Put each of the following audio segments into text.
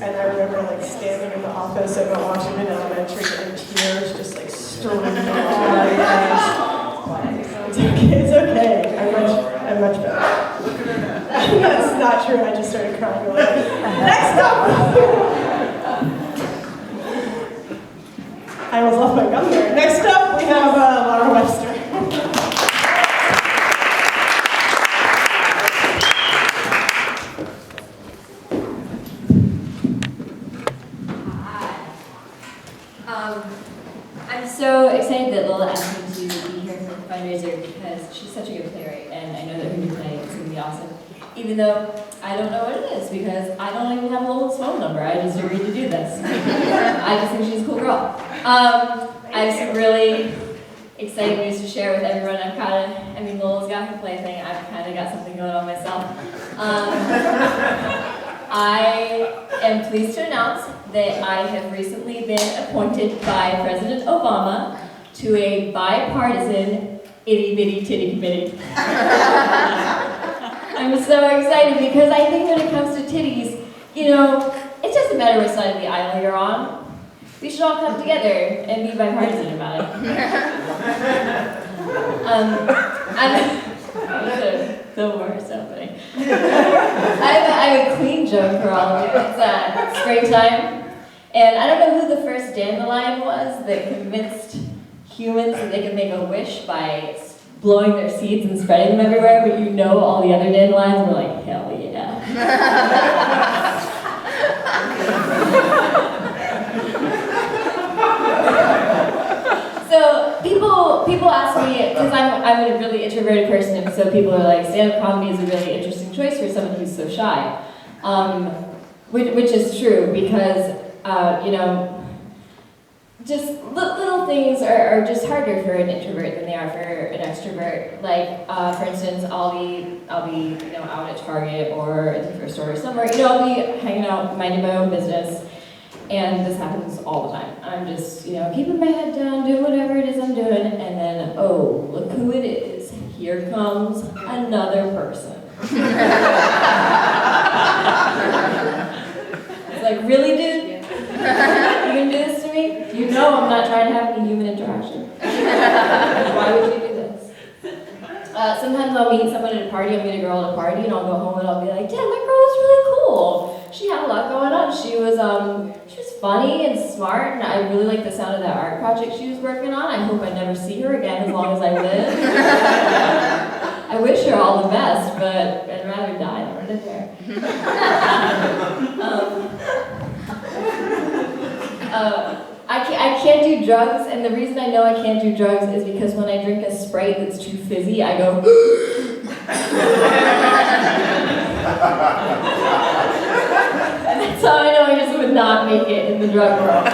And I remember like standing in the office of Washington Elementary in tears, just like streaming down my eyes. It's okay. I'm much better. That's not true. I just started crying. Next up! I almost lost my gum there. Next up, we have Webster. I'm so excited that Lola asked me to be here for the fundraiser because she's such a good playwright, and I know that her new play is going to be awesome. Even though I don't know what it is because I don't even have Lola's phone number. I just agreed to do this. I just think she's a cool girl. I have some really exciting news to share with everyone. Lola's got her play thing. I've kind of got something going on myself. I am pleased to announce that I have recently been appointed by President Obama to a bipartisan itty-bitty-titty committee. I'm so excited because I think when it comes to titties, it doesn't matter which side of the aisle you're on. We should all come together and be bipartisan about it. The worst opening. I have a clean joke for all of you. It's springtime, and I don't know who the first dandelion was that convinced humans that they could make a wish by blowing their seeds and spreading them everywhere, but all the other dandelions were like, hell yeah. So people ask me, because I'm a really introverted person, and so people are like, stand-up comedy is a really interesting choice for someone who's so shy. Which is true, because, just little things are just harder for an introvert than they are for an extrovert. Like, for instance, I'll be out at Target or at the thrift store or somewhere. I'll be hanging out, minding my own business. And this happens all the time. I'm just, keeping my head down, doing whatever it is I'm doing, and then, oh, look who it is. Here comes another person. It's like, really, dude? You gonna do this to me? You know I'm not trying to have any human interaction. Why would you do this? Sometimes I'll meet someone at a party, I'll meet a girl at a party, and I'll go home and I'll be like, yeah, that girl was really cool. She had a lot going on. She was funny and smart, and I really like the sound of that art project she was working on. I hope I never see her again as long as I live. I wish her all the best, but I'd rather die than run into her. I can't do drugs, and the reason I know I can't do drugs is because when I drink a Sprite that's too fizzy, I go and that's how I know I just would not make it in the drug world.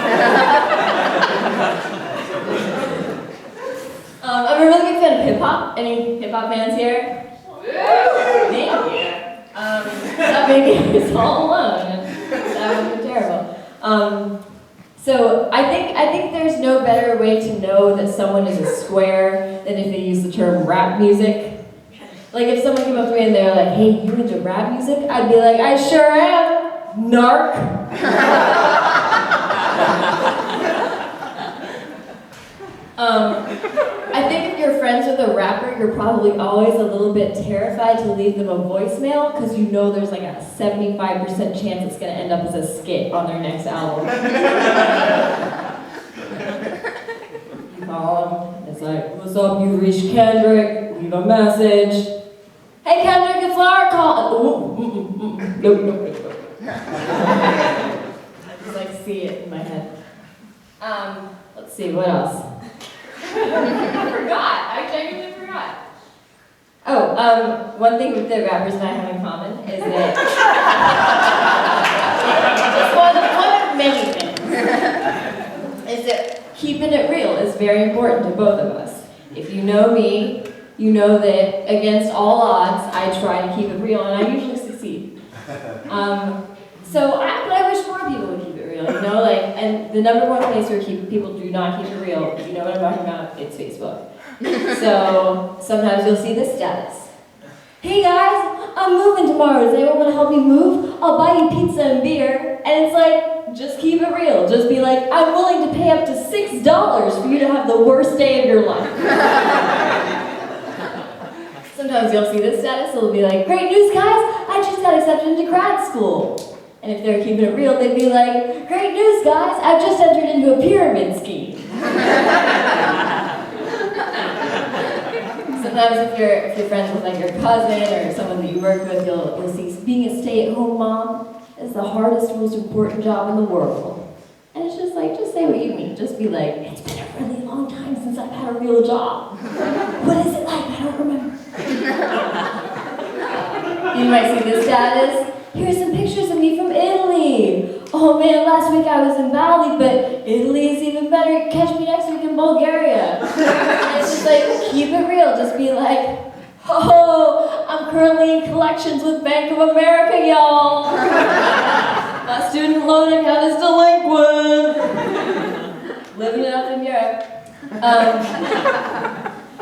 I'm a really big fan of hip-hop. Any hip-hop fans here? Thank you. That maybe I was all alone. That would be terrible. So I think there's no better way to know that someone is a square than if they use the term rap music. Like if someone came up to me and they're like, hey, you into rap music? I'd be like, I sure am, narc. I think if you're friends with a rapper, you're probably always a little bit terrified to leave them a voicemail because there's like a 75% chance it's going to end up as a skit on their next album. You call them, it's like, what's up, you reached Kendrick, leave a message. Hey Kendrick, it's Laura calling. Nope. I just see it in my head. Let's see, what else? I forgot. I genuinely forgot. One thing that rappers and I have in common is that just one of many things is that keeping it real is very important to both of us. If you know me, you know that against all odds, I try to keep it real, and I usually succeed. But I wish more people would keep it real, and the number one place where people do not keep it real, you know what I'm talking about, it's Facebook. So sometimes you'll see this status. Hey guys, I'm moving tomorrow. Does anyone want to help me move? I'll buy you pizza and beer. and it's like, just keep it real. Just be like, I'm willing to pay up to $6 for you to have the worst day of your life. Sometimes you'll see this status, it'll be like, great news guys, I just got accepted into grad school. And if they're keeping it real, they'd be like, great news guys, I've just entered into a pyramid scheme. Sometimes if you're friends with like your cousin or someone that you work with, you'll see being a stay-at-home mom is the hardest, most important job in the world. And it's just like, just say what you mean. Just be like, it's been a really long time since I've had a real job. What is it like? I don't remember. You might see this status. Here's some pictures of me from Italy. Oh man, last week I was in Bali, but Italy is even better. Catch me next week in Bulgaria. And it's just like, keep it real. Just be like, oh, I'm currently in collections with Bank of America, y'all. My student loan account is delinquent. Living it up in Europe.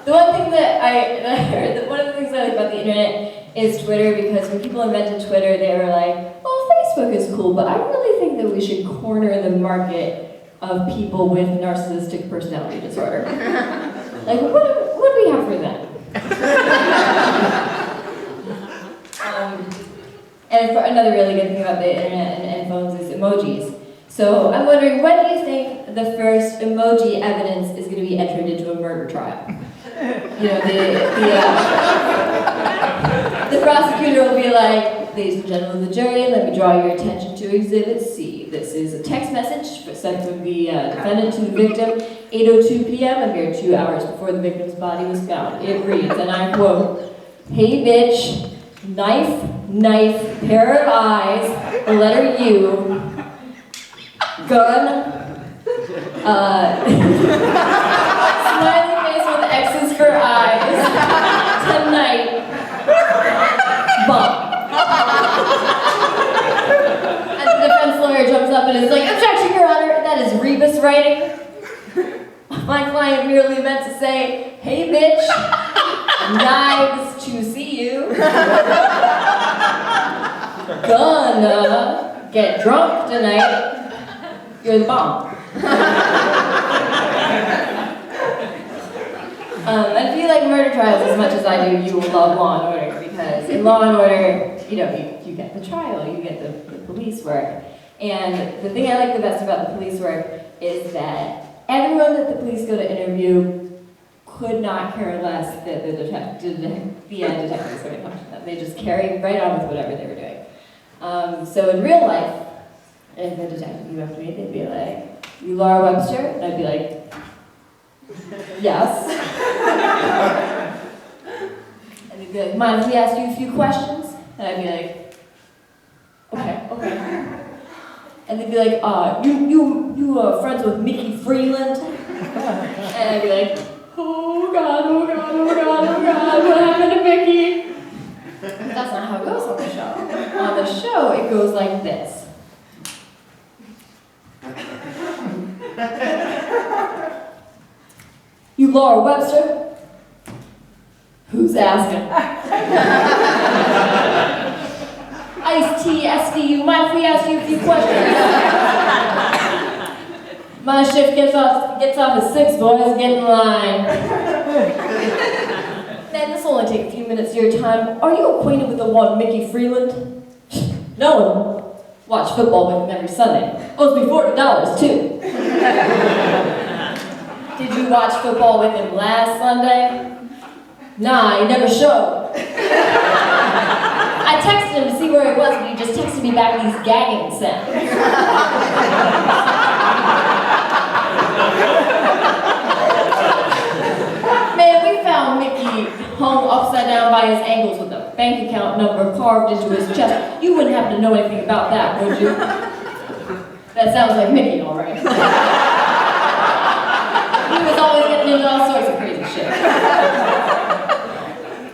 The one thing that I heard, one of the things I like about the internet is Twitter, because when people invented Twitter, they were like, oh, Facebook is cool, but I really think that we should corner the market of people with narcissistic personality disorder. Like, what do we have for them? And for another really good thing about the internet and phones is emojis. So I'm wondering, when do you think the first emoji evidence is going to be entered into a murder trial? You know, the prosecutor will be like, ladies and gentlemen of the jury, let me draw your attention to Exhibit C. This is a text message sent from the defendant to the victim, 8:02 p.m., a mere 2 hours before the victim's body was found. It reads, and I quote, hey bitch, knife, pair of eyes, the letter U, gun, smiley face with X's for eyes, tonight, bump. And the defense lawyer jumps up and is like, objection, Your Honor, that is rebus writing. My client merely meant to say, hey bitch, knives to see you. Gonna get drunk tonight. You're the bomb. I feel like murder trials, as much as I do, you will love Law and Order, because in Law and Order, you know, you get the trial, you get the police work. And the thing I like the best about the police work is that everyone that the police go to interview could not care less that the detectives are going to come to them. They just carry right on with whatever they were doing. So in real life, if the detective came up to me, they'd be like, you Laura Webster? And I'd be like, yes. And they'd be like, mind if we ask you a few questions? And I'd be like, okay. And they'd be like, you friends with Mickey Freeland? And I'd be like, oh God, what happened to Mickey? That's not how it goes on the show. On the show, it goes like this. You Laura Webster? Who's asking? Ice-T, SVU, mind if we ask you a few questions? My shift gets off at 6, boys, get in line. Man, this will only take a few minutes of your time. Are you acquainted with the one Mickey Freeland? No. Watch football with him every Sunday. Owes me $40, too. Did you watch football with him last Sunday? Nah, he never showed. I texted him to see where he was, but he just texted me back these gagging sounds. Man, we found Mickey hung upside down by his ankles with a bank account number carved into his chest. You wouldn't happen to know anything about that, would you? That sounds like Mickey, all right. He was always getting into all sorts of crazy shit.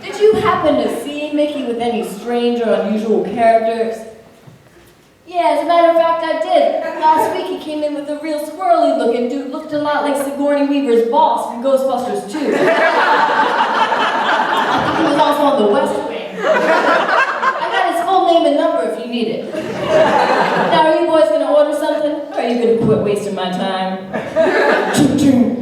Did you happen to see Mickey with any strange or unusual characters? Yeah, as a matter of fact, I did. Last week he came in with a real squirrely looking dude, looked a lot like Sigourney Weaver's boss from Ghostbusters 2. I think he was also on the West Wing. I got his full I'll name a number if you need it. Now, are you boys gonna order something? Or are you gonna quit wasting my time? Choo-choo.